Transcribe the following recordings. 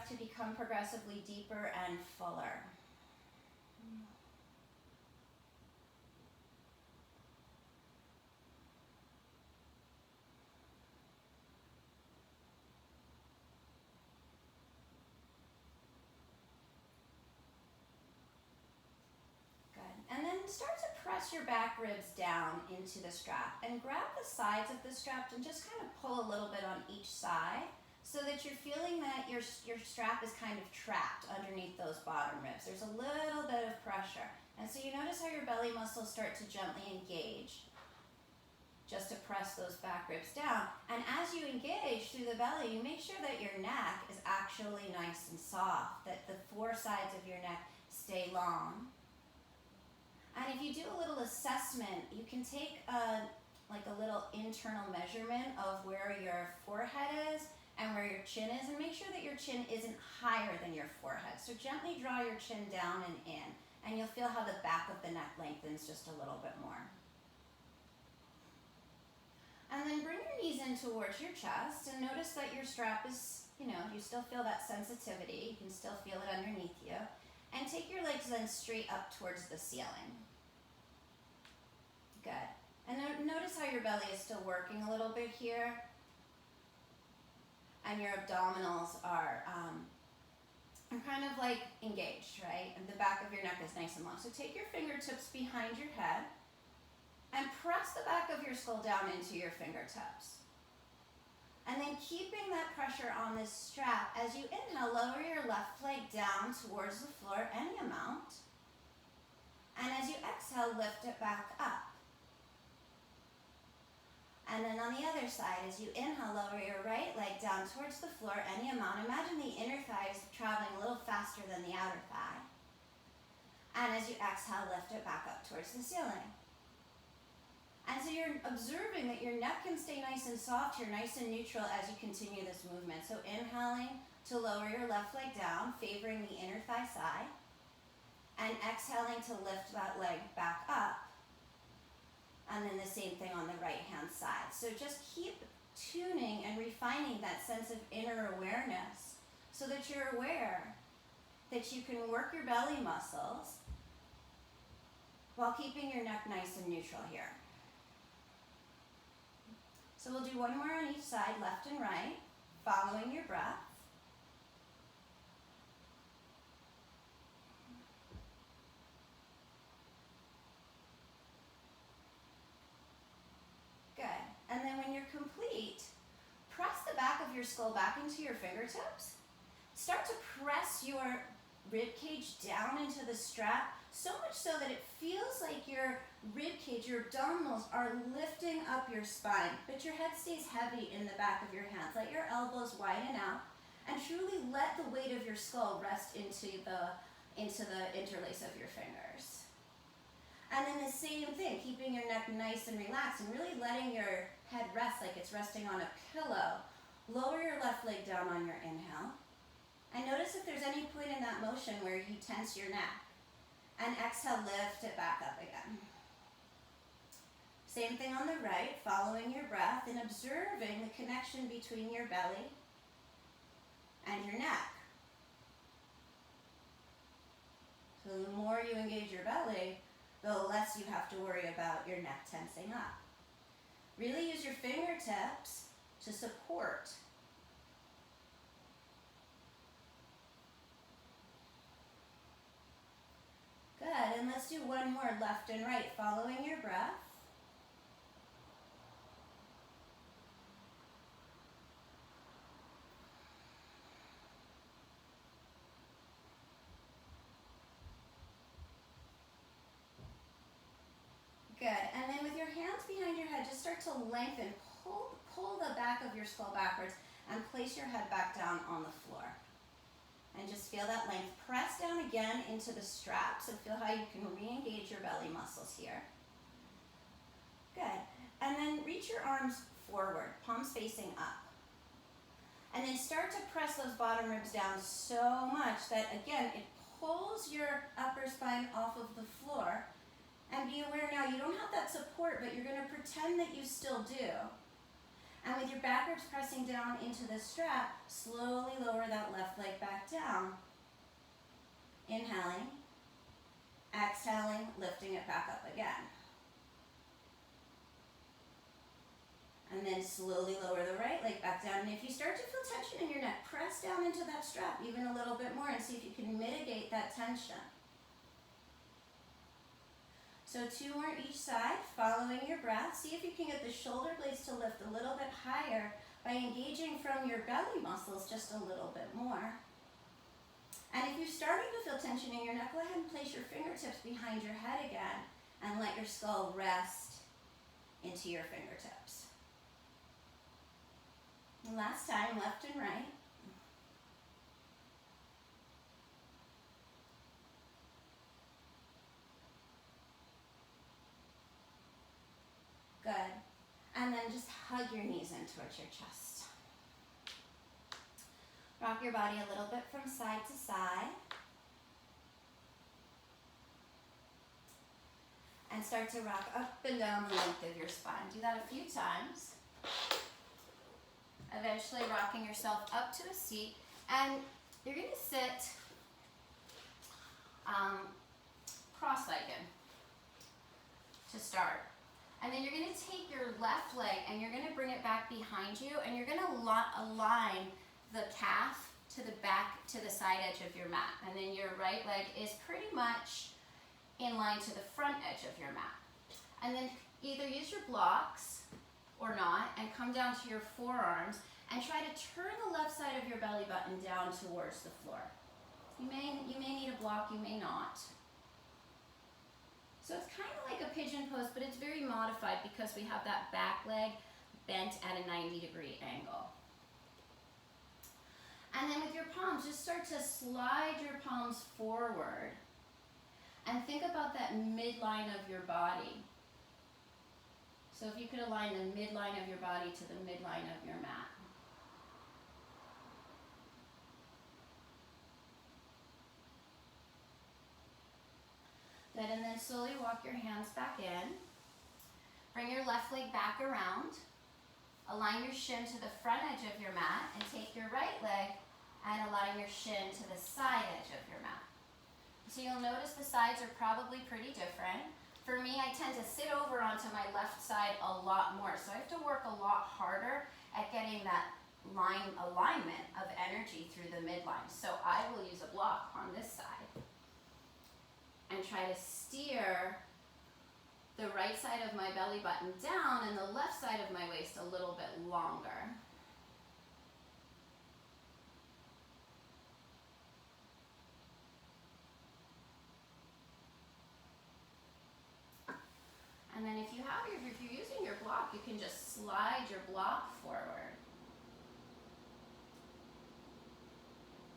to become progressively deeper and fuller. And then start to press your back ribs down into the strap and grab the sides of the strap and just kind of pull a little bit on each side so that you're feeling that your strap is kind of trapped underneath those bottom ribs. There's a little bit of pressure. And so you notice how your belly muscles start to gently engage just to press those back ribs down. And as you engage through the belly, you make sure that your neck is actually nice and soft, that the four sides of your neck stay long. And if you do a little assessment, you can take a little internal measurement of where your forehead is and where your chin is, and make sure that your chin isn't higher than your forehead. So gently draw your chin down and in, and you'll feel how the back of the neck lengthens just a little bit more. And then bring your knees in towards your chest, and notice that your strap is, you still feel that sensitivity. You can still feel it underneath you. And take your legs then straight up towards the ceiling. Good. And notice how your belly is still working a little bit here. And your abdominals are kind of like engaged, right? And the back of your neck is nice and long. So take your fingertips behind your head and press the back of your skull down into your fingertips. And then keeping that pressure on this strap, as you inhale, lower your left leg down towards the floor, any amount. And as you exhale, lift it back up. And then on the other side, as you inhale, lower your right leg down towards the floor, any amount. Imagine the inner thigh is traveling a little faster than the outer thigh. And as you exhale, lift it back up towards the ceiling. And so you're observing that your neck can stay nice and soft, you're nice and neutral as you continue this movement. So inhaling to lower your left leg down, favoring the inner thigh side. And exhaling to lift that leg back up. And then the same thing on the right-hand side. So just keep tuning and refining that sense of inner awareness so that you're aware that you can work your belly muscles while keeping your neck nice and neutral here. So we'll do one more on each side, left and right, following your breath. Good. And then when you're complete, press the back of your skull back into your fingertips. Start to press your rib cage down into the strap, so much so that it feels like your rib cage, your abdominals are lifting up your spine, but your head stays heavy in the back of your hands. Let your elbows widen out and truly let the weight of your skull rest into the interlace of your fingers. And then the same thing, keeping your neck nice and relaxed and really letting your head rest like it's resting on a pillow. Lower your left leg down on your inhale. And notice if there's any point in that motion where you tense your neck. And exhale, lift it back up again. Same thing on the right, following your breath and observing the connection between your belly and your neck. So the more you engage your belly, the less you have to worry about your neck tensing up. Really use your fingertips to support. Good, and let's do one more left and right, following your breath. Good, and then with your hands behind your head, just start to lengthen. Pull the back of your skull backwards and place your head back down on the floor. And just feel that length. Press down again into the strap, so feel how you can re-engage your belly muscles here. Good, and then reach your arms forward, palms facing up. And then start to press those bottom ribs down so much that, again, it pulls your upper spine off of the floor. And be aware now, you don't have that support, but you're going to pretend that you still do. And with your back ribs pressing down into the strap, slowly lower that left leg back Inhaling, exhaling, lifting it back up again. And then slowly lower the right leg back down. And if you start to feel tension in your neck, press down into that strap even a little bit more and see if you can mitigate that tension. So 2 more each side, following your breath. See if you can get the shoulder blades to lift a little bit higher by engaging from your belly muscles just a little bit more. And if you're starting to feel tension in your neck, go ahead and place your fingertips behind your head again and let your skull rest into your fingertips. And last time, left and right. Good. And then just hug your knees in towards your chest. Rock your body a little bit from side to side. And start to rock up and down the length of your spine. Do that a few times. Eventually rocking yourself up to a seat. And you're going to sit cross-legged to start. And then you're going to take your left leg and you're going to bring it back behind you, and you're going to align the calf to the back, to the side edge of your mat. And then your right leg is pretty much in line to the front edge of your mat. And then either use your blocks or not and come down to your forearms and try to turn the left side of your belly button down towards the floor. You may need a block, you may not. So it's kind of like a pigeon pose, but it's very modified because we have that back leg bent at a 90-degree angle. And then with your palms, just start to slide your palms forward. And think about that midline of your body. So if you could align the midline of your body to the midline of your mat. Good, and then slowly walk your hands back in. Bring your left leg back around. Align your shin to the front edge of your mat and take your right leg and align your shin to the side edge of your mat. So you'll notice the sides are probably pretty different. For me, I tend to sit over onto my left side a lot more, so I have to work a lot harder at getting that alignment of energy through the midline. So I will use a block on this side and try to steer the right side of my belly button down and the left side of my waist a little bit longer. And then if you're using your block, you can just slide your block forward.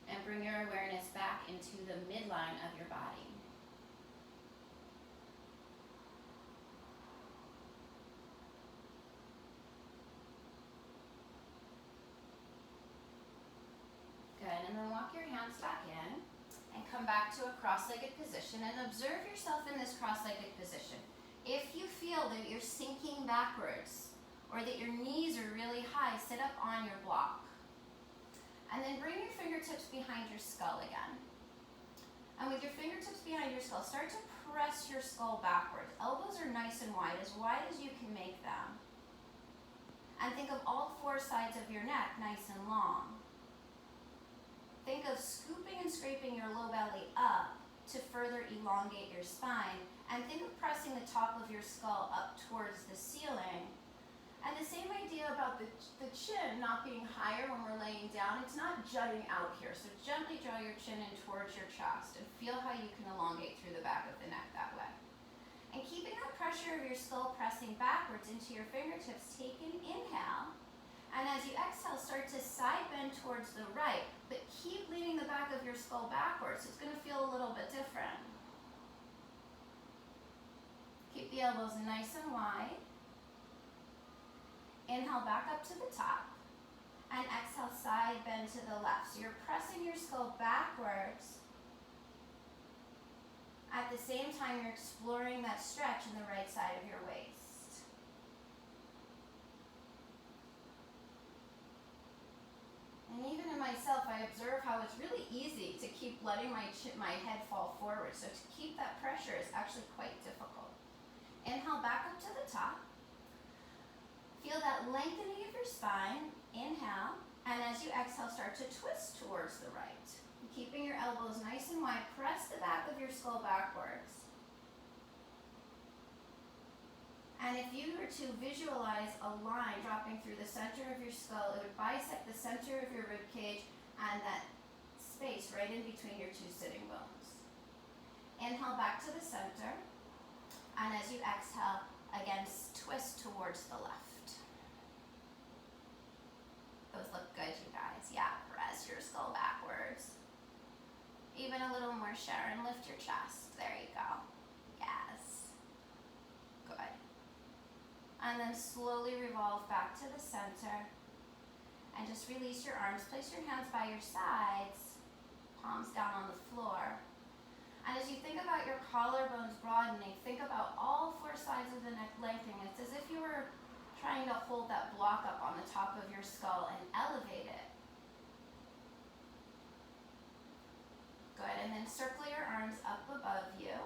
And bring your awareness back into the midline of your body. Good, and then walk your hands back in and come back to a cross-legged position and observe yourself in this cross-legged position. If you feel that you're sinking backwards or that your knees are really high, sit up on your block. And then bring your fingertips behind your skull again. And with your fingertips behind your skull, start to press your skull backwards. Elbows are nice and wide as you can make them. And think of all 4 sides of your neck nice and long. Think of scooping and scraping your low belly up to further elongate your spine. And think of pressing the top of your skull up towards the ceiling. And the same idea about the chin not being higher when we're laying down. It's not jutting out here. So gently draw your chin in towards your chest and feel how you can elongate through the back of the neck that way. And keeping that pressure of your skull pressing backwards into your fingertips, take an inhale. And as you exhale, start to side bend towards the right, but keep leaning the back of your skull backwards. It's going to feel a little bit different. Keep the elbows nice and wide. Inhale back up to the top. And exhale, side bend to the left. So you're pressing your skull backwards. At the same time, you're exploring that stretch in the right side of your waist. And even in myself, I observe how it's really easy to keep letting my head fall forward. So to keep that pressure is actually quite difficult. Inhale back up to the top. Feel that lengthening of your spine. Inhale, and as you exhale, start to twist towards the right. Keeping your elbows nice and wide, press the back of your skull backwards. And if you were to visualize a line dropping through the center of your skull, it would bisect the center of your rib cage and that space right in between your two sitting bones. Inhale back to the center, and as you exhale, again, twist towards the left. Those look good, you guys. Yeah, press your skull backwards. Even a little more, Sharon. Lift your chest. There you go. Yes. Good. And then slowly revolve back to the center. And just release your arms. Place your hands by your sides. Palms down on the floor. And as you think about your collarbones broadening, think about all four sides of the neck lengthening. It's as if you were trying to hold that block up on the top of your skull and elevate it. Good, and then circle your arms up above you.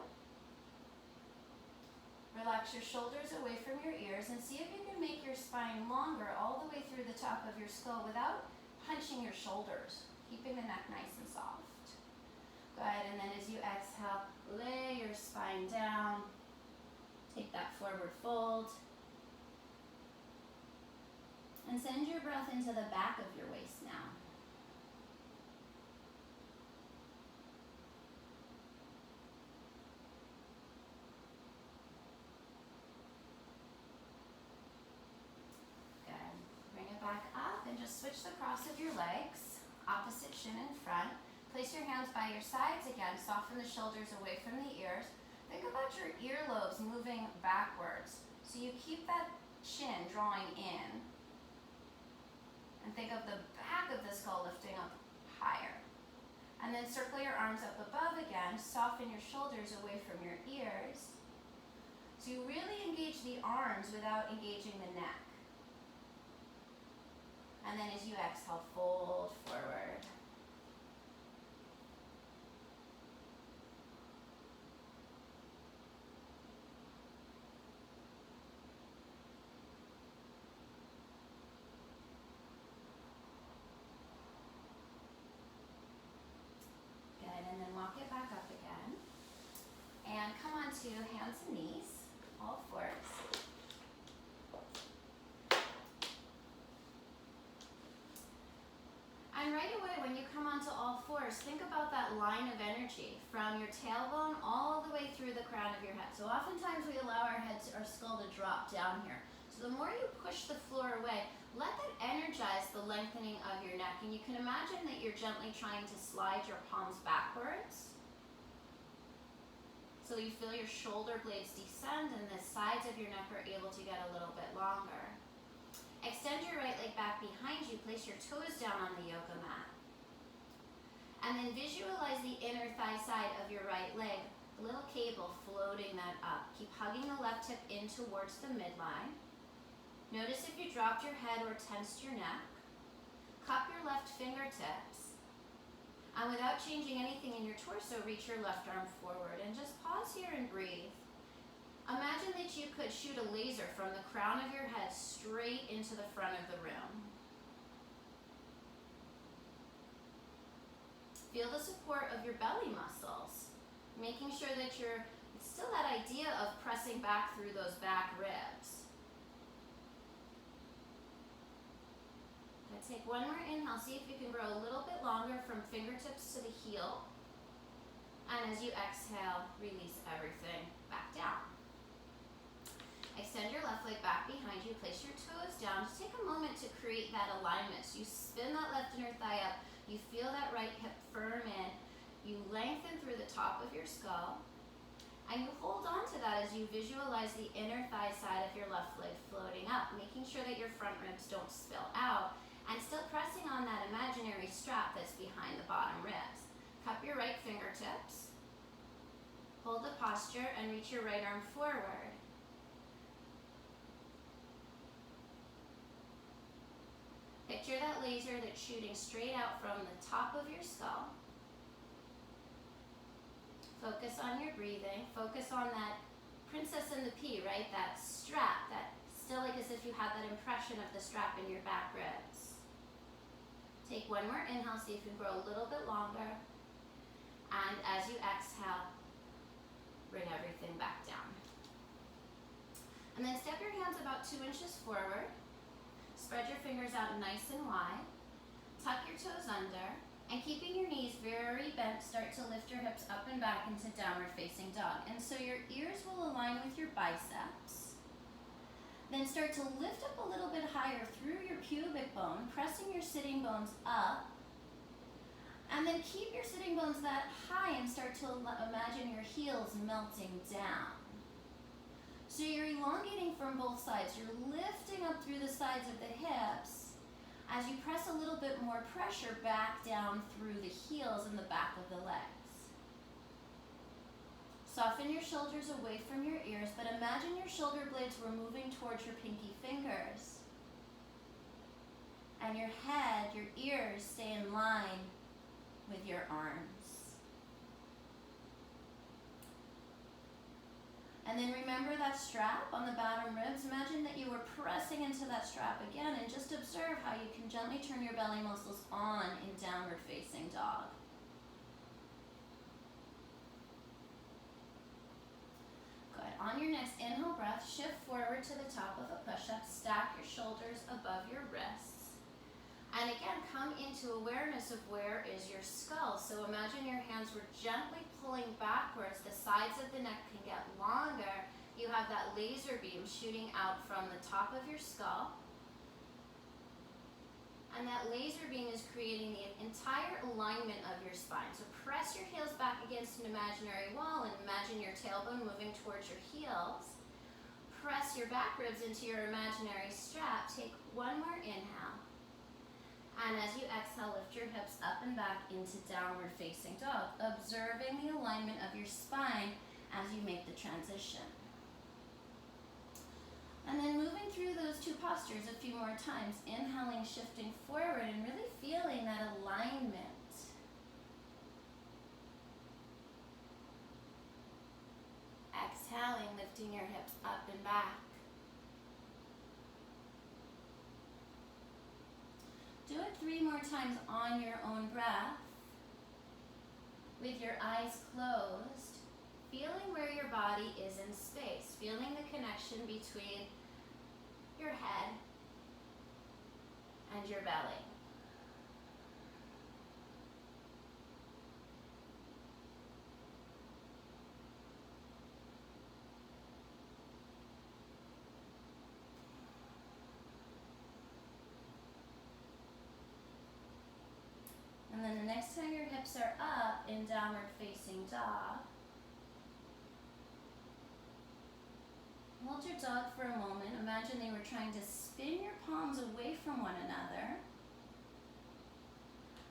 Relax your shoulders away from your ears and see if you can make your spine longer all the way through the top of your skull without punching your shoulders, keeping the neck nice and soft. Good, and then as you exhale, lay your spine down. Take that forward fold. And send your breath into the back of your waist now. Good. Bring it back up and just switch the cross of your legs. Opposite shin in front. Place your hands by your sides again. Soften the shoulders away from the ears. Think about your earlobes moving backwards. So you keep that chin drawing in. And think of the back of the skull lifting up higher. And then circle your arms up above again. Soften your shoulders away from your ears. So you really engage the arms without engaging the neck. And then as you exhale, fold forward. And then walk it back up again. And come on to hands and knees, all fours. And right away, when you come onto all fours, think about that line of energy from your tailbone all the way through the crown of your head. So oftentimes we allow our skull to drop down here. So the more you push the floor away, let that energize the lengthening of your neck. And you can imagine that you're gently trying to slide your palms backwards. So you feel your shoulder blades descend and the sides of your neck are able to get a little bit longer. Extend your right leg back behind you. Place your toes down on the yoga mat. And then visualize the inner thigh side of your right leg, a little cable floating that up. Keep hugging the left hip in towards the midline. Notice if you dropped your head or tensed your neck. Cup your left fingertips. And without changing anything in your torso, reach your left arm forward. And just pause here and breathe. Imagine that you could shoot a laser from the crown of your head straight into the front of the room. Feel the support of your belly muscles, making sure that it's still that idea of pressing back through those back ribs. Take one more inhale. See if you can grow a little bit longer from fingertips to the heel. And as you exhale, release everything back down. Extend your left leg back behind you. Place your toes down. Just take a moment to create that alignment. So you spin that left inner thigh up. You feel that right hip firm in. You lengthen through the top of your skull. And you hold on to that as you visualize the inner thigh side of your left leg floating up, making sure that your front ribs don't spill out. And still pressing on that imaginary strap that's behind the bottom ribs. Cup your right fingertips. Hold the posture and reach your right arm forward. Picture that laser that's shooting straight out from the top of your skull. Focus on your breathing. Focus on that princess and the pea, right? That strap, that still like as if you had that impression of the strap in your back ribs. Take one more inhale, see if you can grow a little bit longer. And as you exhale, bring everything back down. And then step your hands about 2 inches forward. Spread your fingers out nice and wide. Tuck your toes under. And keeping your knees very bent, start to lift your hips up and back into downward facing dog. And so your ears will align with your biceps. Then start to lift up a little bit higher through your pubic bone, pressing your sitting bones up. And then keep your sitting bones that high and start to imagine your heels melting down. So you're elongating from both sides. You're lifting up through the sides of the hips as you press a little bit more pressure back down through the heels and the back of the legs. Soften your shoulders away from your ears, but imagine your shoulder blades were moving towards your pinky fingers. And your head, your ears stay in line with your arms. And then remember that strap on the bottom ribs. Imagine that you were pressing into that strap again, and just observe how you can gently turn your belly muscles on in downward facing dog. Good. On your next inhale breath, shift forward to the top of a push-up. Stack your shoulders above your wrists. And again, come into awareness of where is your skull. So imagine your hands were gently pulling backwards. The sides of the neck can get longer. You have that laser beam shooting out from the top of your skull. And that laser beam is creating the entire alignment of your spine. So press your heels back against an imaginary wall and imagine your tailbone moving towards your heels. Press your back ribs into your imaginary strap. Take one more inhale. And as you exhale, lift your hips up and back into downward facing dog, observing the alignment of your spine as you make the transition. And then moving through those two postures a few more times, inhaling, shifting forward, and really feeling that alignment. Exhaling, lifting your hips up and back. Do it 3 more times on your own breath, with your eyes closed, feeling where your body is in space, feeling the connection between your head and your belly. And then the next time your hips are up in downward facing dog, hold your dog for a moment. Imagine they were trying to spin your palms away from one another.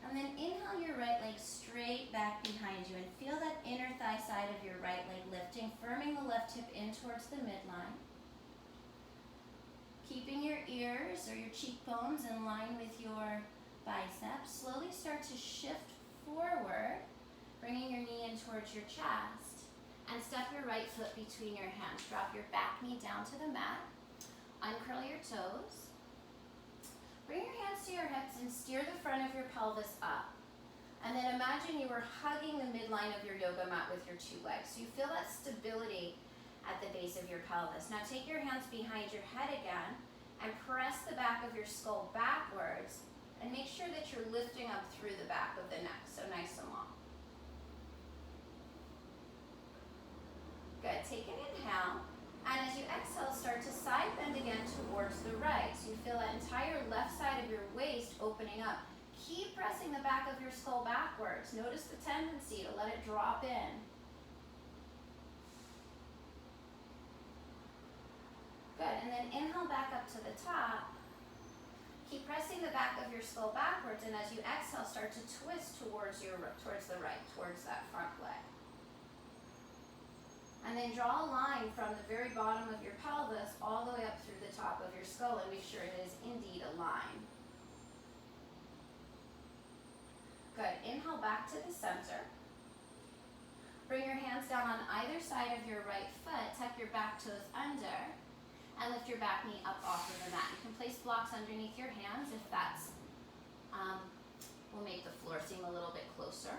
And then inhale your right leg straight back behind you and feel that inner thigh side of your right leg lifting, firming the left hip in towards the midline. Keeping your ears or your cheekbones in line with your biceps. Slowly start to shift forward, bringing your knee in towards your chest. And step your right foot between your hands. Drop your back knee down to the mat. Uncurl your toes. Bring your hands to your hips and steer the front of your pelvis up. And then imagine you were hugging the midline of your yoga mat with your 2 legs. So you feel that stability at the base of your pelvis. Now take your hands behind your head again and press the back of your skull backwards. And make sure that you're lifting up through the back of the neck, so nice and long. Good, take an inhale, and as you exhale, start to side bend again towards the right. So you feel that entire left side of your waist opening up. Keep pressing the back of your skull backwards. Notice the tendency to let it drop in. Good, and then inhale back up to the top. Keep pressing the back of your skull backwards, and as you exhale, start to twist towards the right, towards that front leg. And then draw a line from the very bottom of your pelvis all the way up through the top of your skull, and make sure it is indeed a line. Good. Inhale back to the center. Bring your hands down on either side of your right foot, tuck your back toes under, and lift your back knee up off of the mat. You can place blocks underneath your hands if that's will make the floor seem a little bit closer.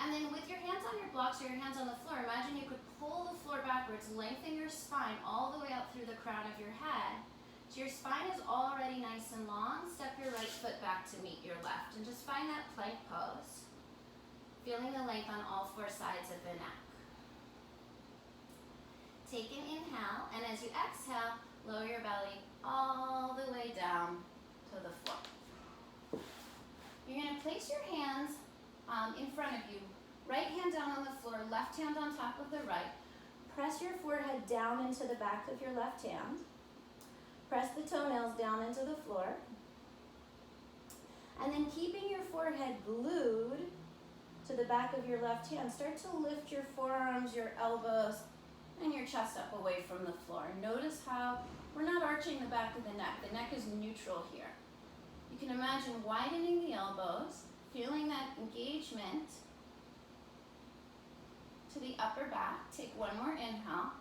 And then with your hands on your blocks or your hands on the floor, imagine you could pull the floor backwards, lengthen your spine all the way up through the crown of your head. So your spine is already nice and long. Step your right foot back to meet your left and just find that plank pose. Feeling the length on all four sides of the neck. Take an inhale, and as you exhale, lower your belly all the way down to the floor. You're going to place your hands in front of you. Right hand down on the floor, left hand on top of the right. Press your forehead down into the back of your left hand. Press the toenails down into the floor. And then keeping your forehead glued to the back of your left hand, start to lift your forearms, your elbows, and your chest up away from the floor. Notice how we're not arching the back of the neck. The neck is neutral here. You can imagine widening the elbows, feeling that engagement to the upper back. Take one more inhale.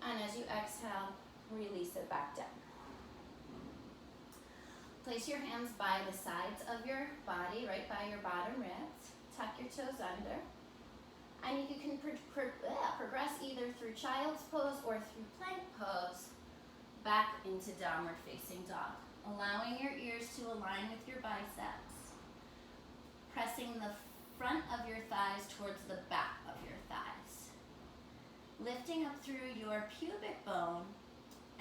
And as you exhale, release it back down. Place your hands by the sides of your body, right by your bottom ribs. Tuck your toes under. And you can progress either through child's pose or through plank pose back into downward facing dog. Allowing your ears to align with your biceps. Pressing the front of your thighs towards the back of your thighs. Lifting up through your pubic bone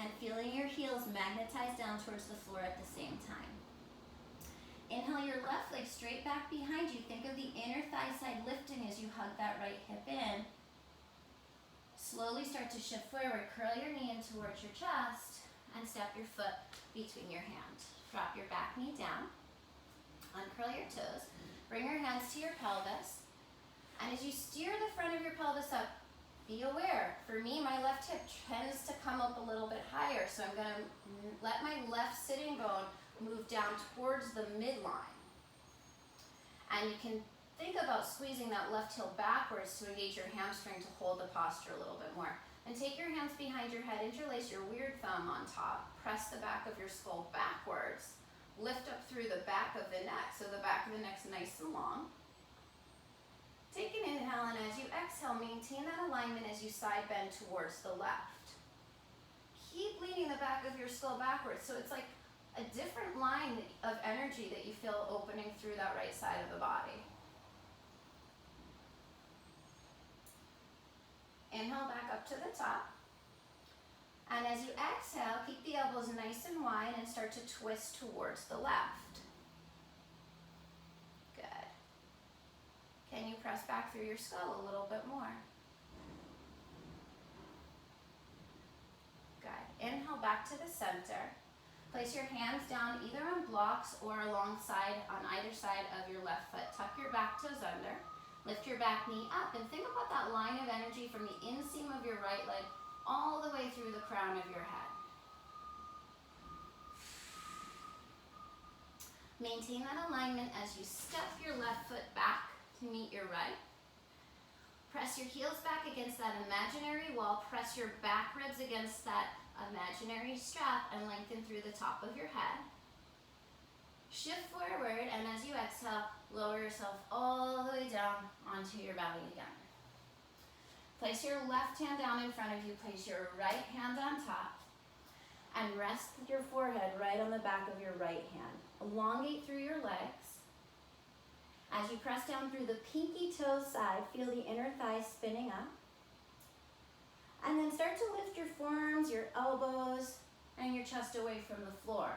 and feeling your heels magnetize down towards the floor at the same time. Inhale your left leg straight back behind you. Think of the inner thigh side lifting as you hug that right hip in. Slowly start to shift forward. Curl your knee in towards your chest and step your foot between your hands. Drop your back knee down. Uncurl your toes. Bring your hands to your pelvis. And as you steer the front of your pelvis up, be aware. For me, my left hip tends to come up a little bit higher, so I'm going to let my left sitting bone move down towards the midline. And you can think about squeezing that left heel backwards to engage your hamstring to hold the posture a little bit more. And take your hands behind your head, interlace your weird thumb on top, press the back of your skull backwards, lift up through the back of the neck, so the back of the neck's nice and long. Take an inhale, and as you exhale, maintain that alignment as you side bend towards the left. Keep leaning the back of your skull backwards, so it's like a different line of energy that you feel opening through that right side of the body. Inhale back up to the top. And as you exhale, keep the elbows nice and wide and start to twist towards the left. Good. Can you press back through your skull a little bit more? Good. Inhale back to the center. Place your hands down either on blocks or alongside on either side of your left foot. Tuck your back toes under. Lift your back knee up and think about that line of energy from the inseam of your right leg all the way through the crown of your head. Maintain that alignment as you step your left foot back to meet your right. Press your heels back against that imaginary wall. Press your back ribs against that imaginary strap and lengthen through the top of your head. Shift forward, and as you exhale, lower yourself all the way down onto your belly again. Place your left hand down in front of you. Place your right hand on top. And rest your forehead right on the back of your right hand. Elongate through your legs. As you press down through the pinky toe side, feel the inner thigh spinning up. And then start to lift your forearms, your elbows, and your chest away from the floor.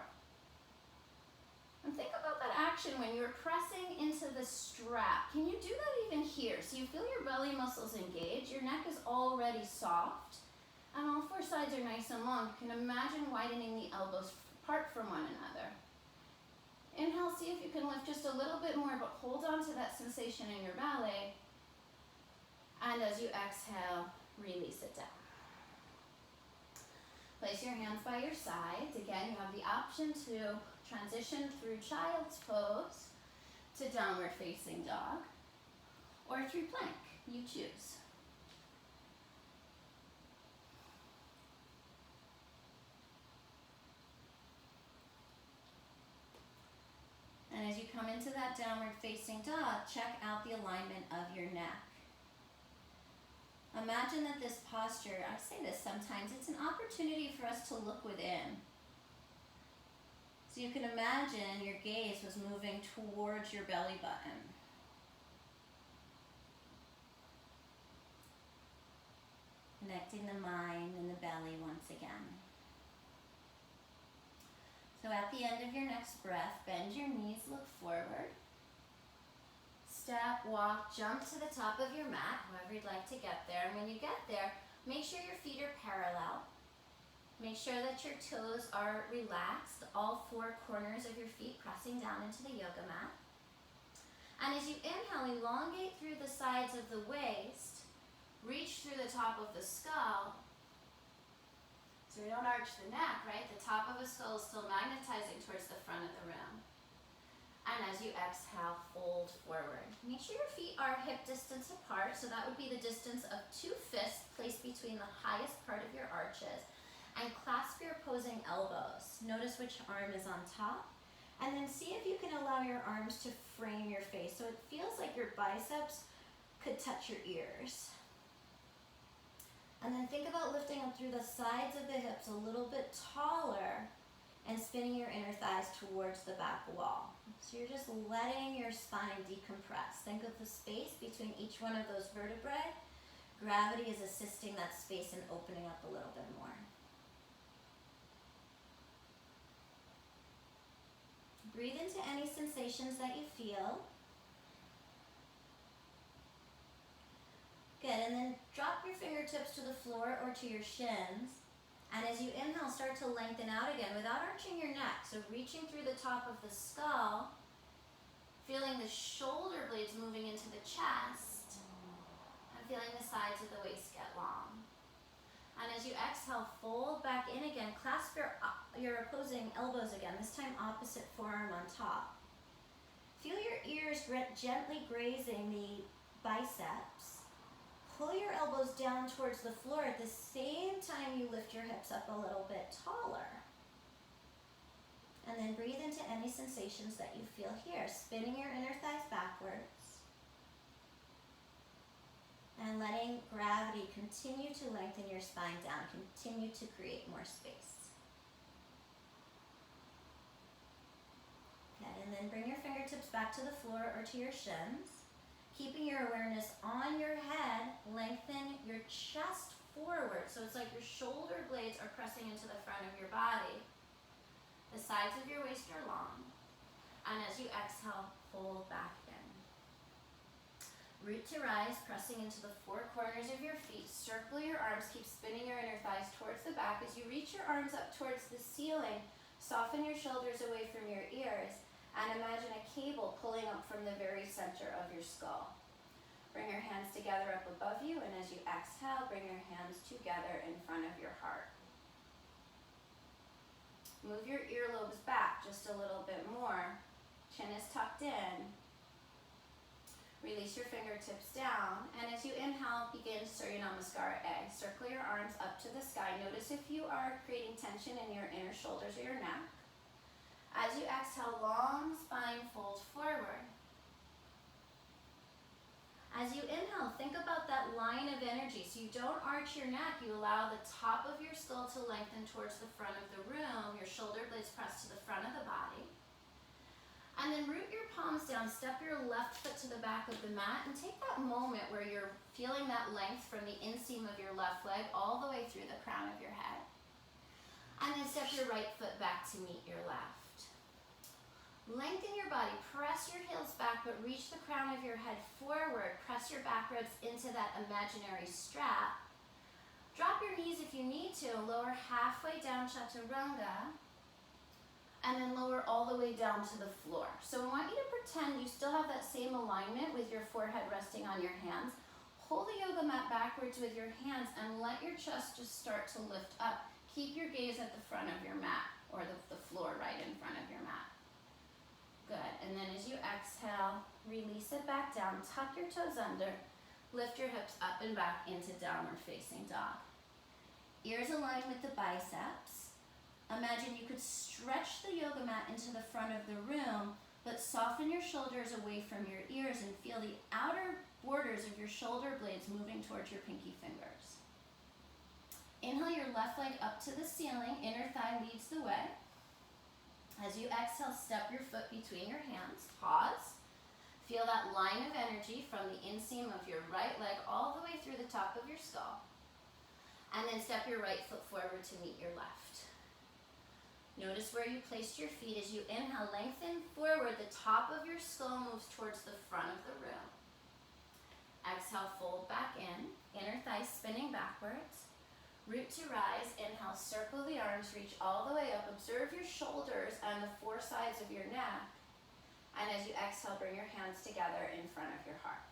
And think about that action when you're pressing into the strap. Can you do that even here? So you feel your belly muscles engage, your neck is already soft, and all four sides are nice and long. You can imagine widening the elbows apart from one another. Inhale, see if you can lift just a little bit more, but hold on to that sensation in your belly. And as you exhale, release it down. Place your hands by your sides. Again, you have the option to transition through child's pose to downward facing dog. or through plank, you choose. And as you come into that downward facing dog, check out the alignment of your neck. Imagine that this posture, I say this sometimes, it's an opportunity for us to look within. So you can imagine your gaze was moving towards your belly button. Connecting the mind and the belly once again. So at the end of your next breath, bend your knees, look forward. Step, walk, jump to the top of your mat, however you'd like to get there. And when you get there, make sure your feet are parallel. Make sure that your toes are relaxed, all four corners of your feet pressing down into the yoga mat. And as you inhale, elongate through the sides of the waist, reach through the top of the skull. So we don't arch the neck, right? The top of the skull is still magnetizing towards the front of the room. And as you exhale, fold forward. Make sure your feet are hip distance apart, so that would be the distance of 2 fists placed between the highest part of your arches. And clasp your opposing elbows. Notice which arm is on top. And then see if you can allow your arms to frame your face. So it feels like your biceps could touch your ears. And then think about lifting up through the sides of the hips a little bit taller and spinning your inner thighs towards the back wall. So you're just letting your spine decompress. Think of the space between each one of those vertebrae. Gravity is assisting that space and opening up a little bit more. Breathe into any sensations that you feel. Good, and then drop your fingertips to the floor or to your shins. And as you inhale, start to lengthen out again without arching your neck. So reaching through the top of the skull, feeling the shoulder blades moving into the chest, and feeling the sides of the waist get long. And as you exhale, fold back in again. Clasp your opposing elbows again, this time opposite forearm on top. Feel your ears gently grazing the biceps. Pull your elbows down towards the floor at the same time you lift your hips up a little bit taller. And then breathe into any sensations that you feel here. Spinning your inner thighs backwards. And letting gravity continue to lengthen your spine down. Continue to create more space. Good, and then bring your fingertips back to the floor or to your shins. Keeping your awareness on your head, lengthen your chest forward. So it's like your shoulder blades are pressing into the front of your body. The sides of your waist are long. And as you exhale, fold back in. Root to rise, pressing into the four corners of your feet. Circle your arms, keep spinning your inner thighs towards the back. As you reach your arms up towards the ceiling, soften your shoulders away from your ears. And imagine a cable pulling up from the very center of your skull. Bring your hands together up above you, and as you exhale, bring your hands together in front of your heart. Move your earlobes back just a little bit more. Chin is tucked in. Release your fingertips down, and as you inhale, begin Surya Namaskara A. Circle your arms up to the sky. Notice if you are creating tension in your inner shoulders or your neck. As you exhale, long spine folds forward. As you inhale, think about that line of energy. So you don't arch your neck, you allow the top of your skull to lengthen towards the front of the room, your shoulder blades press to the front of the body. And then root your palms down, step your left foot to the back of the mat, and take that moment where you're feeling that length from the inseam of your left leg all the way through the crown of your head. And then step your right foot back to meet your left. Lengthen your body, press your heels back, but reach the crown of your head forward. Press your back ribs into that imaginary strap. Drop your knees if you need to, lower halfway down Chaturanga, and then lower all the way down to the floor. So I want you to pretend you still have that same alignment with your forehead resting on your hands. Pull the yoga mat backwards with your hands and let your chest just start to lift up. Keep your gaze at the front of your mat, or the floor right in front of your mat. Good. And then as you exhale, release it back down. Tuck your toes under. Lift your hips up and back into downward facing dog. Ears aligned with the biceps. Imagine you could stretch the yoga mat into the front of the room, but soften your shoulders away from your ears and feel the outer borders of your shoulder blades moving towards your pinky fingers. Inhale your left leg up to the ceiling. Inner thigh leads the way. As you exhale, step your foot between your hands. Pause. Feel that line of energy from the inseam of your right leg all the way through the top of your skull. And then step your right foot forward to meet your left. Notice where you placed your feet. As you inhale, lengthen forward. The top of your skull moves towards the front of the room. Exhale, fold back in. Inner thigh spinning backwards. Root to rise. Inhale, circle the arms, reach all the way up. Observe your shoulders and the four sides of your neck. And as you exhale, bring your hands together in front of your heart.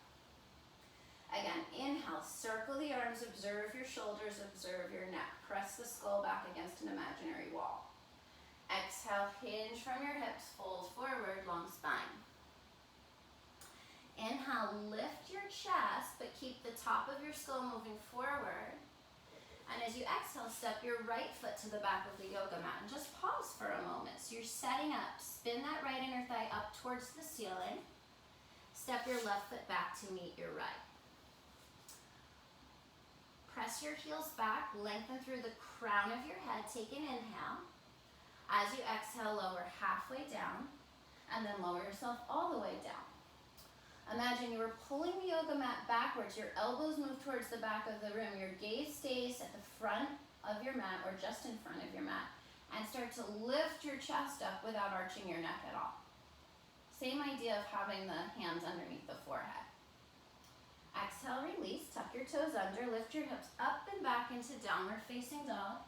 Again, inhale, circle the arms, observe your shoulders, observe your neck. Press the skull back against an imaginary wall. Exhale, hinge from your hips, fold forward, long spine. Inhale, lift your chest, but keep the top of your skull moving forward. And as you exhale, step your right foot to the back of the yoga mat and just pause for a moment. So you're setting up, spin that right inner thigh up towards the ceiling. Step your left foot back to meet your right. Press your heels back, lengthen through the crown of your head, take an inhale. As you exhale, lower halfway down, and then lower yourself all the way down. Imagine you were pulling the yoga mat backwards, your elbows move towards the back of the room, your gaze stays at the front of your mat or just in front of your mat, and start to lift your chest up without arching your neck at all. Same idea of having the hands underneath the forehead. Exhale, release, tuck your toes under, lift your hips up and back into downward facing dog,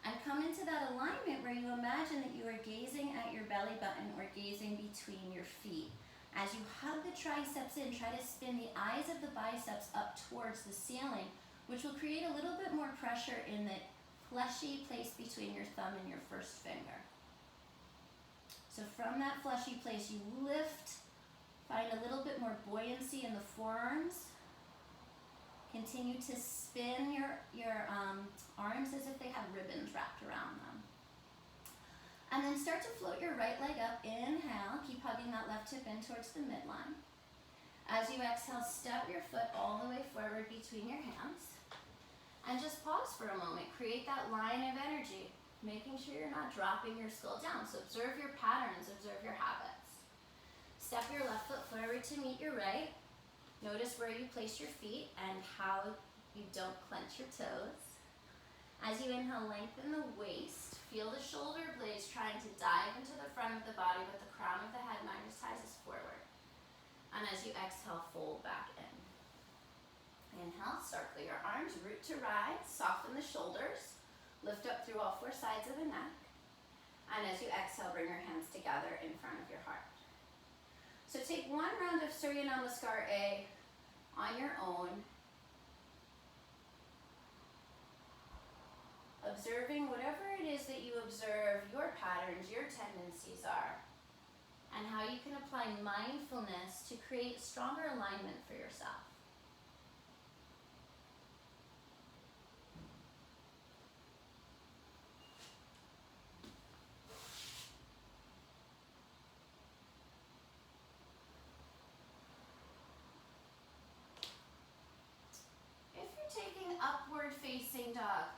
and come into that alignment where you imagine that you are gazing at your belly button or gazing between your feet. As you hug the triceps in, try to spin the eyes of the biceps up towards the ceiling, which will create a little bit more pressure in the fleshy place between your thumb and your first finger. So from that fleshy place, you lift, find a little bit more buoyancy in the forearms. Continue to spin your arms as if they have ribbons wrapped around them. And then start to float your right leg up. Inhale, keep hugging that left hip in towards the midline. As you exhale, step your foot all the way forward between your hands. And just pause for a moment. Create that line of energy, making sure you're not dropping your skull down. So observe your patterns, observe your habits. Step your left foot forward to meet your right. Notice where you place your feet and how you don't clench your toes. As you inhale, lengthen the waist. Feel the shoulder blades trying to dive into the front of the body, but the crown of the head magnetizes forward. And as you exhale, fold back in. Inhale, circle your arms, root to rise, soften the shoulders, lift up through all four sides of the neck. And as you exhale, bring your hands together in front of your heart. So take one round of Surya Namaskar A on your own, observing whatever it is that you observe, your patterns, your tendencies are, and how you can apply mindfulness to create stronger alignment for yourself. If you're taking upward facing dog,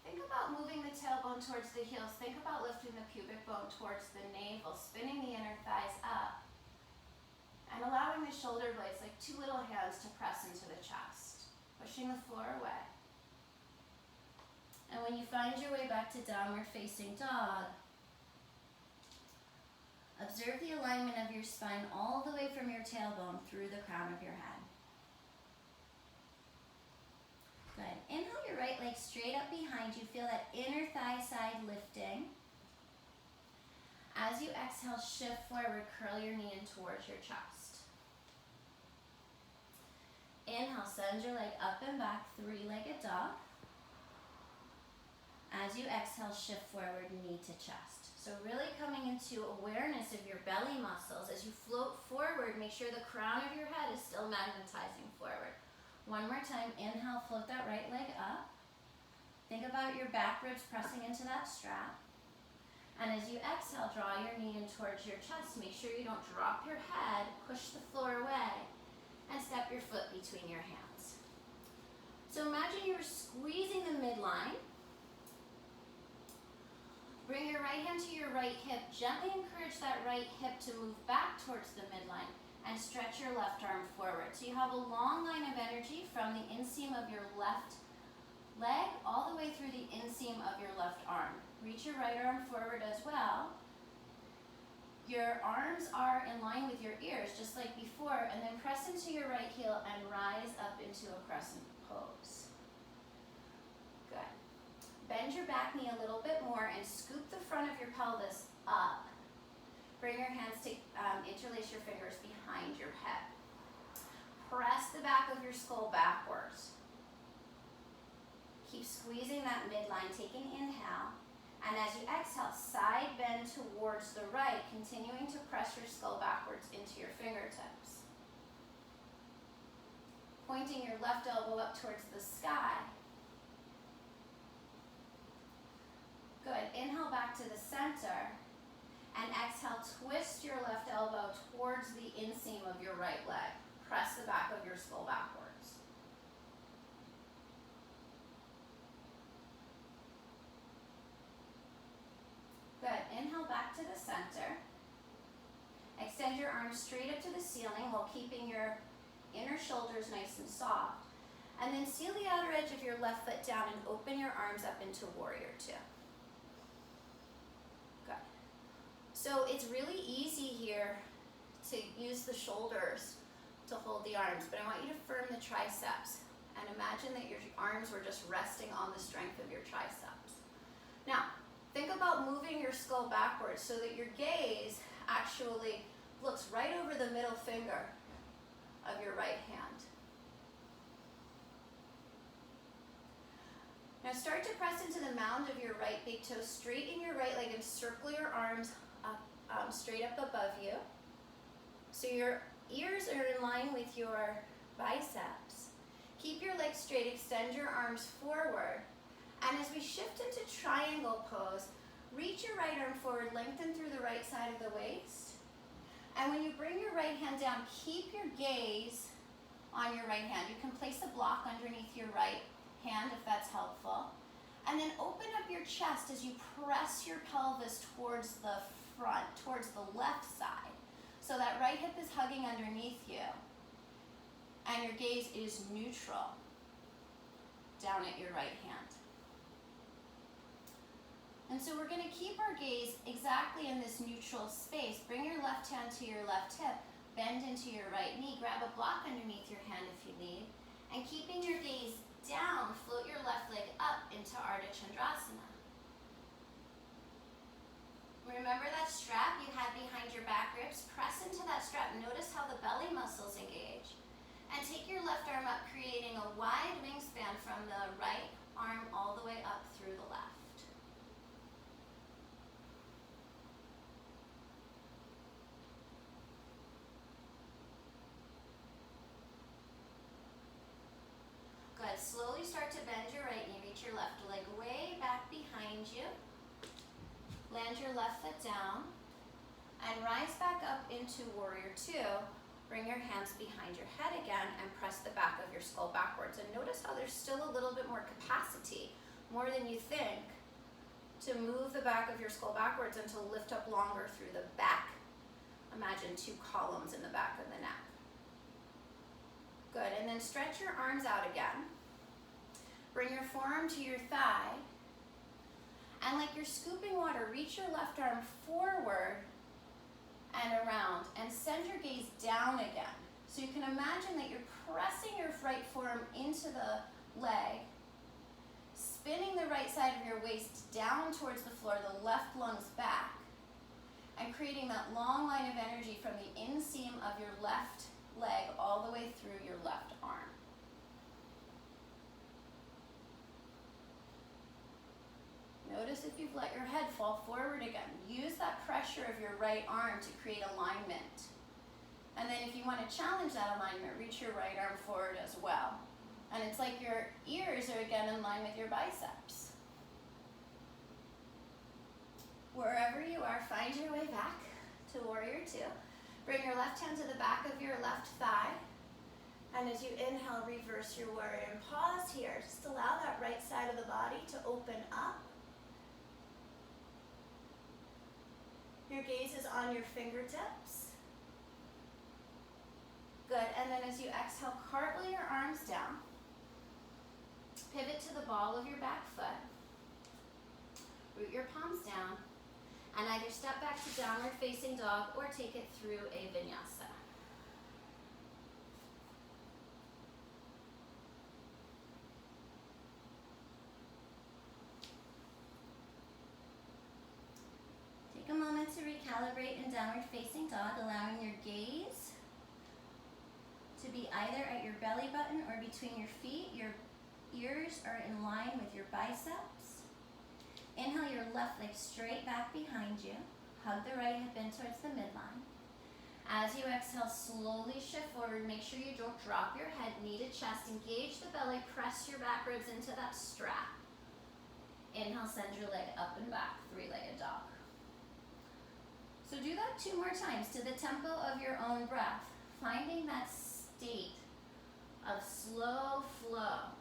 think about moving the tailbone towards the heels. Think about lifting the pubic bone towards the navel, spinning the inner thighs up, and allowing the shoulder blades like two little hands to press into the chest, pushing the floor away. And when you find your way back to downward facing dog, observe the alignment of your spine all the way from your tailbone through the crown of your head. Good. Inhale your right leg straight up behind you. Feel that inner thigh side lifting. As you exhale, shift forward, curl your knee in towards your chest. Inhale, send your leg up and back, three-legged dog. As you exhale, shift forward, knee to chest. So really coming into awareness of your belly muscles. As you float forward, make sure the crown of your head is still magnetizing forward. One more time, inhale, float that right leg up. Think about your back ribs pressing into that strap. And as you exhale, draw your knee in towards your chest. Make sure you don't drop your head, push the floor away, and step your foot between your hands. So imagine you're squeezing the midline. Bring your right hand to your right hip. Gently encourage that right hip to move back towards the midline and stretch your left arm forward. So you have a long line of energy from the inseam of your left leg all the way through the inseam of your left arm. Reach your right arm forward as well. Your arms are in line with your ears, just like before, and then press into your right heel and rise up into a crescent pose. Good. Bend your back knee a little bit more and scoop the front of your pelvis up. Bring your hands to interlace your fingers behind your head. Press the back of your skull backwards. Keep squeezing that midline, take an inhale. And as you exhale, side bend towards the right, continuing to press your skull backwards into your fingertips. Pointing your left elbow up towards the sky. Good. Inhale back to the center. And exhale, twist your left elbow towards the inseam of your right leg. Press the back of your skull backwards. Good. Inhale back to the center. Extend your arms straight up to the ceiling while keeping your inner shoulders nice and soft. And then seal the outer edge of your left foot down and open your arms up into warrior two. Good. So it's really easy here to use the shoulders to hold the arms, but I want you to firm the triceps and imagine that your arms were just resting on the strength of your triceps. Now, think about moving your skull backwards so that your gaze actually looks right over the middle finger of your right hand. Now start to press into the mound of your right big toe, straighten your right leg and circle your arms up, straight up above you. So your ears are in line with your biceps. Keep your legs straight, extend your arms forward. And as we shift into triangle pose, reach your right arm forward, lengthen through the right side of the waist. And when you bring your right hand down, keep your gaze on your right hand. You can place a block underneath your right hand if that's helpful. And then open up your chest as you press your pelvis towards the front, towards the left side. So that right hip is hugging underneath you. And your gaze is neutral down at your right hand. And so we're going to keep our gaze exactly in this neutral space. Bring your left hand to your left hip, bend into your right knee, grab a block underneath your hand if you need, and keeping your gaze down, float your left leg up into Ardha Chandrasana. Remember that strap you had behind your back ribs? Press into that strap. Notice how the belly muscles engage. And take your left arm up, creating a wide wingspan from the right arm all the way up through the left. Good. Slowly start to bend your right knee. Reach your left leg way back behind you. Land your left foot down. And rise back up into warrior two. Bring your hands behind your head again and press the back of your skull backwards. And notice how there's still a little bit more capacity, more than you think, to move the back of your skull backwards and to lift up longer through the back. Imagine two columns in the back of the neck. Good, and then stretch your arms out again. Bring your forearm to your thigh. And like you're scooping water, reach your left arm forward and around, and send your gaze down again. So you can imagine that you're pressing your right forearm into the leg, spinning the right side of your waist down towards the floor, the left lunge back, and creating that long line of energy from the inseam of your left leg all the way through your left arm. Notice if you've let your head fall forward again. Use that pressure of your right arm to create alignment. And then if you want to challenge that alignment, reach your right arm forward as well. And it's like your ears are again in line with your biceps. Wherever you are, find your way back to Warrior Two. Bring your left hand to the back of your left thigh. And as you inhale, reverse your warrior and pause here. Just allow that right side of the body to open up. Your gaze is on your fingertips. Good, and then as you exhale, cartwheel your arms down. Pivot to the ball of your back foot. Root your palms down. And either step back to downward facing dog or take it through a vinyasa. Take a moment to recalibrate in downward facing dog, allowing your gaze to be either at your belly button or between your feet. Your ears are in line with your biceps. Inhale your left leg straight back behind you. Hug the right hip in towards the midline. As you exhale, slowly shift forward. Make sure you don't drop your head, knee to chest. Engage the belly, press your back ribs into that strap. Inhale, send your leg up and back, three-legged dog. So do that 2 more times to the tempo of your own breath, finding that state of slow flow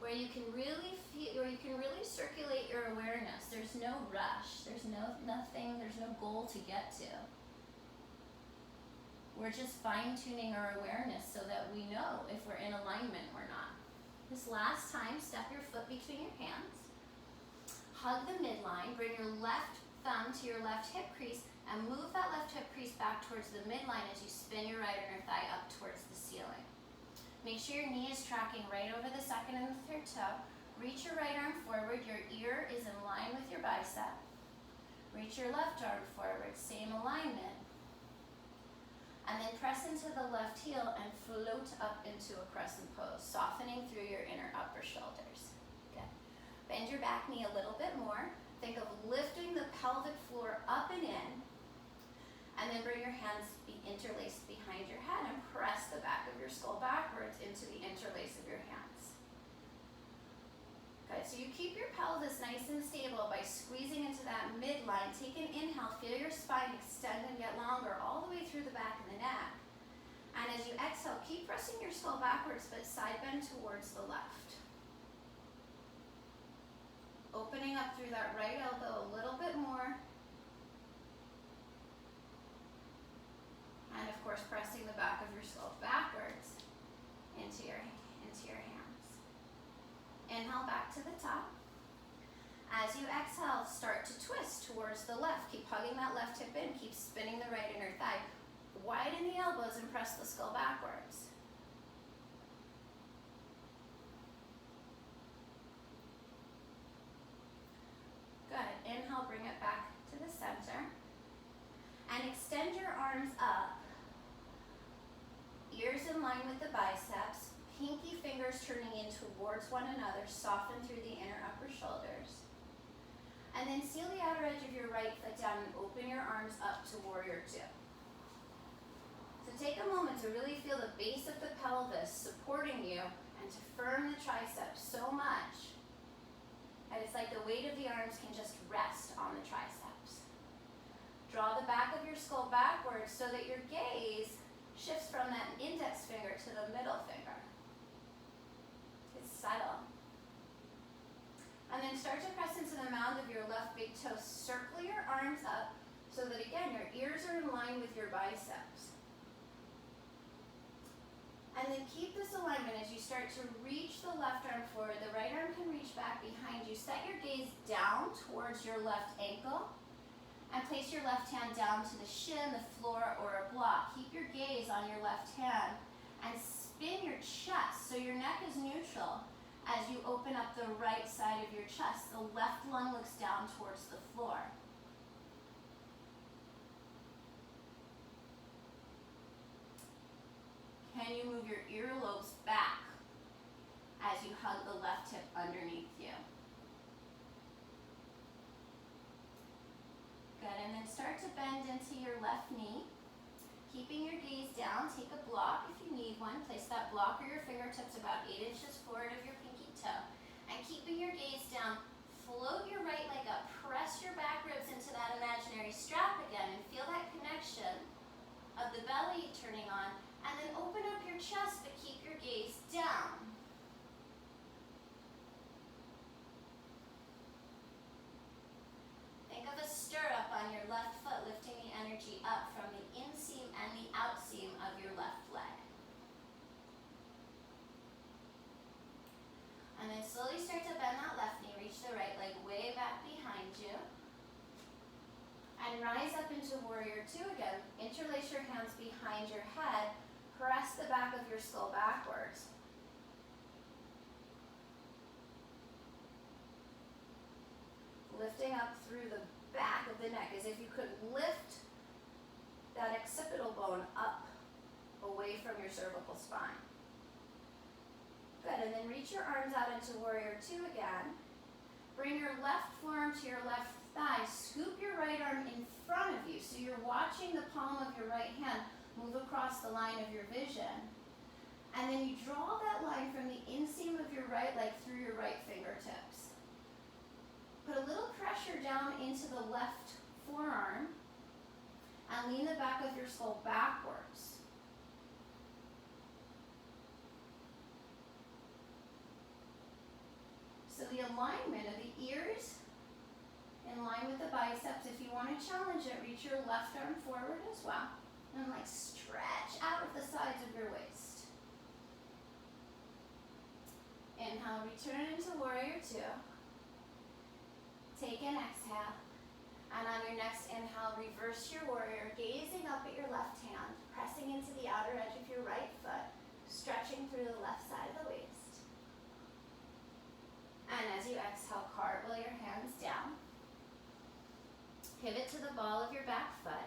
where you can really feel, where you can really circulate your awareness. There's no rush, there's no goal to get to. We're just fine-tuning our awareness so that we know if we're in alignment or not. This last time, step your foot between your hands. Hug the midline, bring your left thumb to your left hip crease and move that left hip crease back towards the midline as you spin your right inner thigh up towards the ceiling. Make sure your knee is tracking right over the second and the third toe. Reach your right arm forward, your ear is in line with your bicep. Reach your left arm forward, same alignment. And then press into the left heel and float up into a crescent pose, softening through your inner upper shoulders. Good. Bend your back knee a little bit more. Think of lifting the pelvic floor up and in. And then bring your hands interlaced behind your head and press the back of your skull backwards into the interlace of your hands. Good, so you keep your pelvis nice and stable by squeezing into that midline. Take an inhale, feel your spine extend and get longer all the way through the back of the neck. And as you exhale, keep pressing your skull backwards, but side bend towards the left. Opening up through that right elbow a little bit more. And of course, pressing the back of your skull backwards into your hands. Inhale back to the top. As you exhale, start to twist towards the left. Keep hugging that left hip in. Keep spinning the right inner thigh. Widen the elbows and press the skull backwards. Good. Inhale, bring it back to the center. And extend your arms up. Ears in line with the biceps. Pinky fingers turning in towards one another. Soften through the inner upper shoulders. And then seal the outer edge of your right foot down and open your arms up to Warrior Two. So take a moment to really feel the base of the pelvis supporting you and to firm the triceps so much that it's like the weight of the arms can just rest on the triceps. Draw the back of your skull backwards so that your gaze shifts from that index finger to the middle finger. It's subtle. And then start to press into the mound of your left big toe. Circle your arms up so that, again, your ears are in line with your biceps. And then keep this alignment as you start to reach the left arm forward. The right arm can reach back behind you. Set your gaze down towards your left ankle. And place your left hand down to the shin, the floor, or a block. Keep your gaze on your left hand and spin your chest so your neck is neutral as you open up the right side of your chest. The left lung looks down towards the floor. Can you move your earlobes back as you hug the left hip underneath you? hand into your left knee. Keeping your gaze down, take a block if you need one. Place that block or your fingertips about 8 inches forward of your pinky toe. And keeping your gaze down, float your right leg up. Press your back ribs into that imaginary strap again and feel that connection of the belly turning on. And then open up your chest, but keep your gaze down. Think of a stirrup on your left foot, lifting the energy up from the inseam and the outseam of your left leg. And then slowly start to bend that left knee, reach the right leg way back behind you. And rise up into warrior two again. Interlace your hands behind your head. Press the back of your skull backwards. Lifting up through the back of the neck as if you could lift that occipital bone up away from your cervical spine. Good, and then reach your arms out into warrior two again. Bring your left forearm to your left thigh. Scoop your right arm in front of you so you're watching the palm of your right hand move across the line of your vision. And then you draw that line from the inseam of your right leg through your right fingertips. Put a little pressure down into the left forearm and lean the back of your skull backwards. So the alignment of the ears in line with the biceps. If you want to challenge it, reach your left arm forward as well. And like stretch out of the sides of your waist. Inhale, return into warrior two. Take an exhale, and on your next inhale, reverse your warrior, gazing up at your left hand, pressing into the outer edge of your right foot, stretching through the left side of the waist. And as you exhale, cartwheel your hands down. Pivot to the ball of your back foot,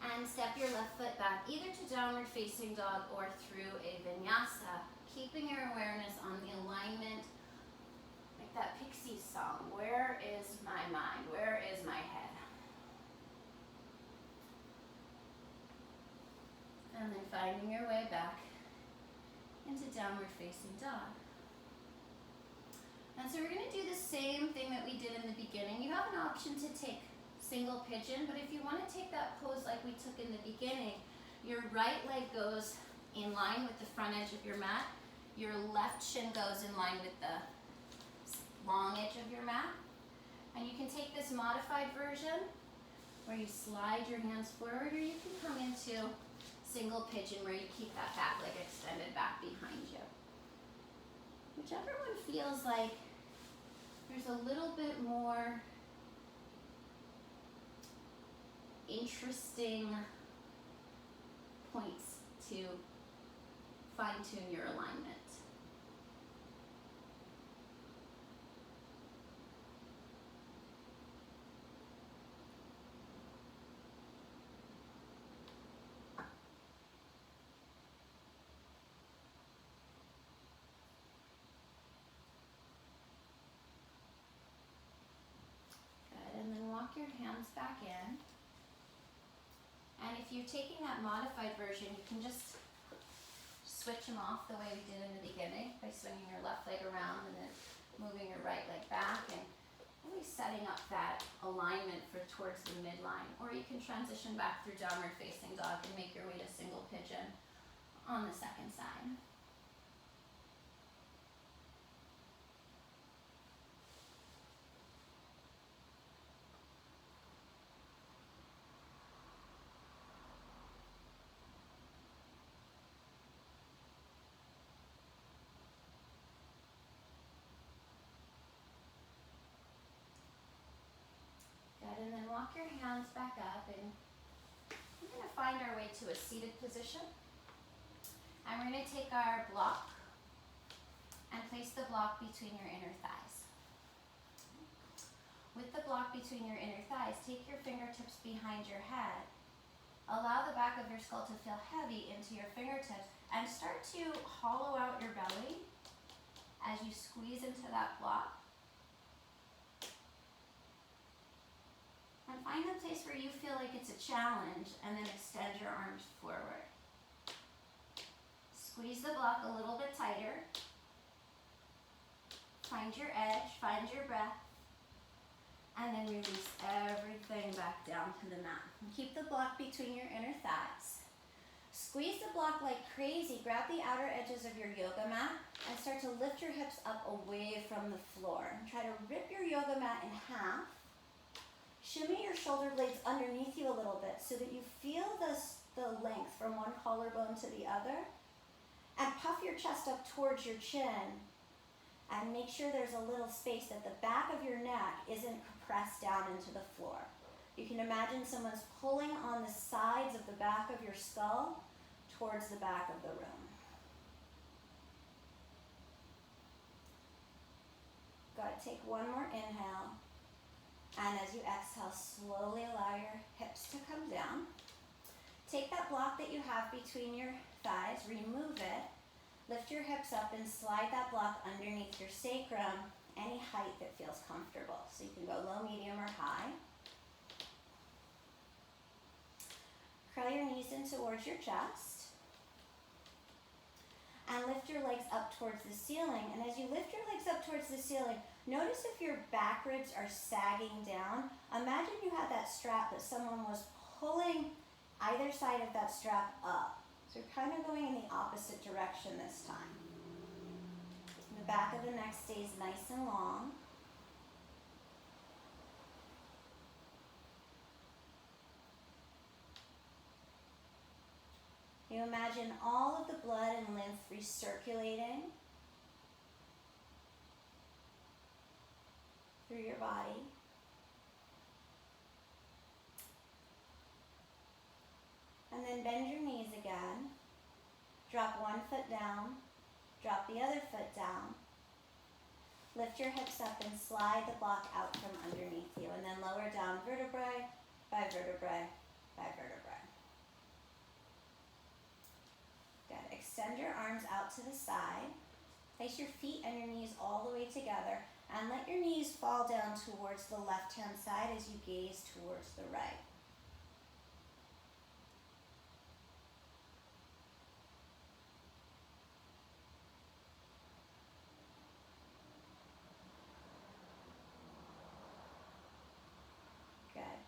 and step your left foot back, either to downward facing dog or through a vinyasa, keeping your awareness on the alignment. That pixies song, where is my mind? Where is my head? And then finding your way back into downward facing dog. And so we're going to do the same thing that we did in the beginning. You have an option to take single pigeon, but if you want to take that pose like we took in the beginning, your right leg goes in line with the front edge of your mat. Your left shin goes in line with the long edge of your mat. And you can take this modified version where you slide your hands forward, or you can come into single pigeon where you keep that back leg extended back behind you. Whichever one feels like there's a little bit more interesting points to fine-tune your alignment. Your hands back in, and if you're taking that modified version, you can just switch them off the way we did in the beginning by swinging your left leg around and then moving your right leg back and really setting up that alignment for towards the midline. Or you can transition back through downward facing dog and make your way to single pigeon on the second side. And then walk your hands back up, and we're going to find our way to a seated position. And we're going to take our block and place the block between your inner thighs. With the block between your inner thighs, take your fingertips behind your head. Allow the back of your skull to feel heavy into your fingertips, and start to hollow out your belly as you squeeze into that block. And find a place where you feel like it's a challenge, and then extend your arms forward. Squeeze the block a little bit tighter. Find your edge, find your breath, and then release everything back down to the mat. And keep the block between your inner thighs. Squeeze the block like crazy. Grab the outer edges of your yoga mat and start to lift your hips up away from the floor. And try to rip your yoga mat in half. Shimmy your shoulder blades underneath you a little bit so that you feel the length from one collarbone to the other. And puff your chest up towards your chin. And make sure there's a little space that the back of your neck isn't compressed down into the floor. You can imagine someone's pulling on the sides of the back of your skull towards the back of the room. Good. Take one more inhale. And as you exhale, slowly allow your hips to come down. Take that block that you have between your thighs, remove it. Lift your hips up and slide that block underneath your sacrum, any height that feels comfortable. So you can go low, medium, or high. Curl your knees in towards your chest. And lift your legs up towards the ceiling. And as you lift your legs up towards the ceiling, notice if your back ribs are sagging down. Imagine you had that strap that someone was pulling either side of that strap up. So you're kind of going in the opposite direction this time. The back of the neck stays nice and long. You imagine all of the blood and lymph recirculating through your body. And then bend your knees again. Drop one foot down. Drop the other foot down. Lift your hips up and slide the block out from underneath you. And then lower down vertebrae by vertebrae by vertebrae. Good. Extend your arms out to the side. Place your feet and your knees all the way together. And let your knees fall down towards the left-hand side as you gaze towards the right.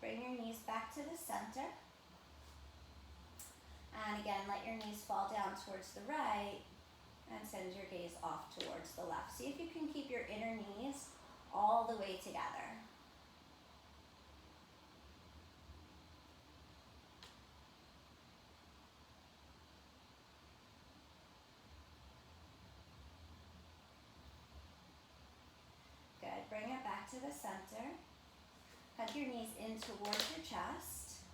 Bring your knees back to the center. And again, let your knees fall down towards the right and send your gaze off towards the left. See if you can keep your inner knees all the way together. Good. Bring it back to the center. Hug your knees in towards your chest.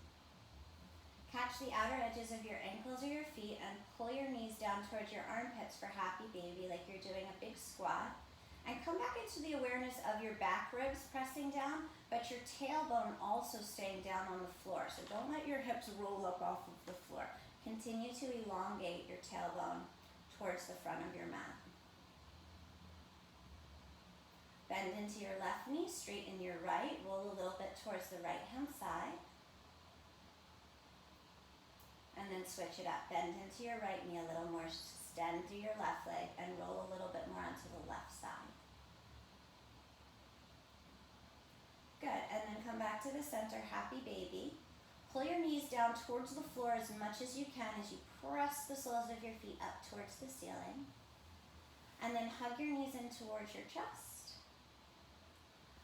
Catch the outer edges of your ankles or your feet and pull your knees down towards your armpits for happy baby, like you're doing a big squat. And come back into the awareness of your back ribs pressing down, but your tailbone also staying down on the floor. So don't let your hips roll up off of the floor. Continue to elongate your tailbone towards the front of your mat. Bend into your left knee, straighten your right, roll a little bit towards the right-hand side. And then switch it up. Bend into your right knee a little more, extend through your left leg, and roll a little bit more onto the left side. Good, and then come back to the center, happy baby. Pull your knees down towards the floor as much as you can as you press the soles of your feet up towards the ceiling. And then hug your knees in towards your chest.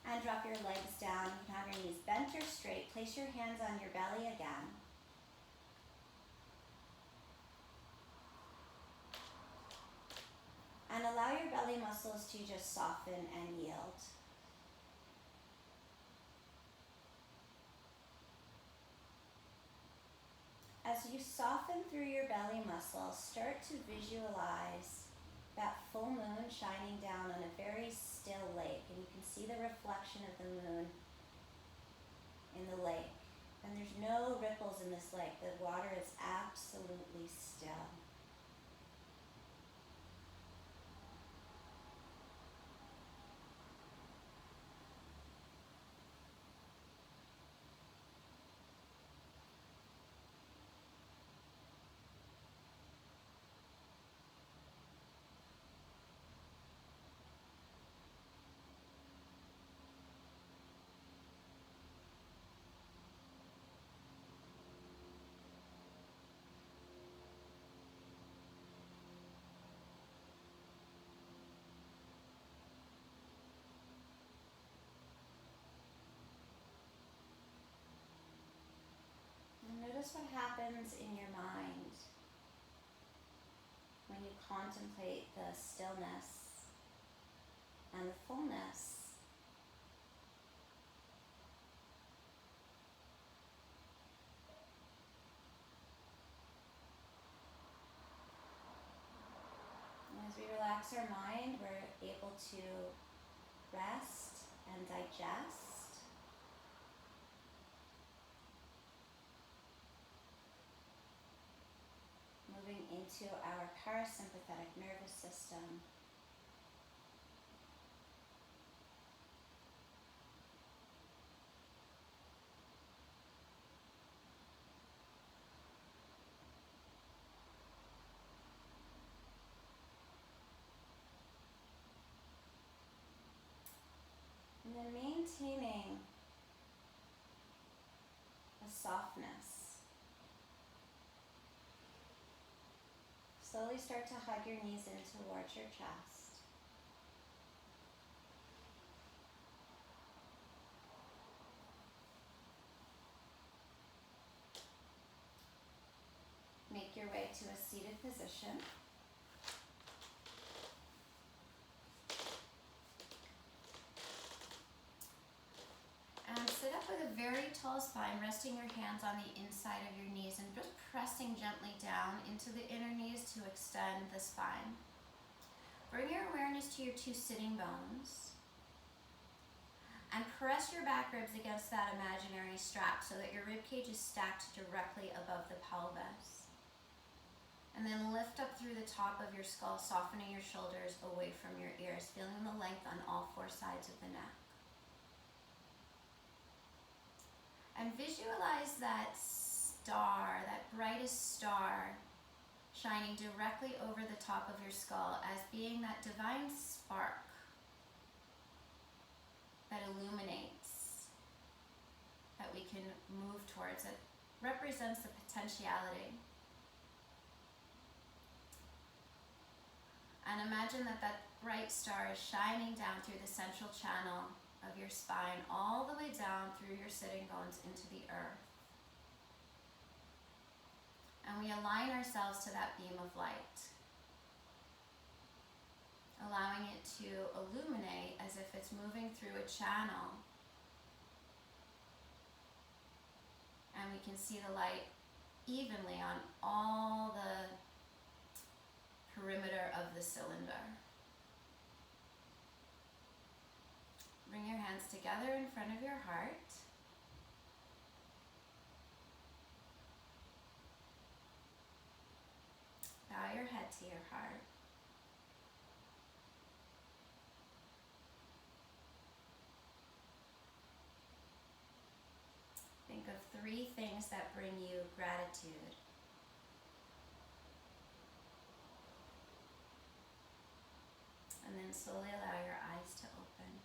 And drop your legs down. You can have your knees bent or straight. Place your hands on your belly again. And allow your belly muscles to just soften and yield. As you soften through your belly muscles, start to visualize that full moon shining down on a very still lake, and you can see the reflection of the moon in the lake. And there's no ripples in this lake. The water is absolutely still. Notice what happens in your mind when you contemplate the stillness and the fullness. And as we relax our mind, we're able to rest and digest. Moving into our parasympathetic nervous system. And then maintaining a softness. Slowly start to hug your knees in towards your chest. Make your way to a seated position. And sit up with a very tall spine, resting your hands on the inside of your knees and just pressing gently down into the inner knees to extend the spine. Bring your awareness to your two sitting bones and press your back ribs against that imaginary strap so that your rib cage is stacked directly above the pelvis. And then lift up through the top of your skull, softening your shoulders away from your ears, feeling the length on all four sides of the neck. And visualize that star, that brightest star, shining directly over the top of your skull as being that divine spark that illuminates, that we can move towards. It represents the potentiality. And imagine that that bright star is shining down through the central channel of your spine, all the way down through your sitting bones into the earth. And we align ourselves to that beam of light, allowing it to illuminate as if it's moving through a channel. And we can see the light evenly on all the perimeter of the cylinder. Bring your hands together in front of your heart. Bow your head to your heart. Think of 3 things that bring you gratitude. And then slowly allow your eyes to open.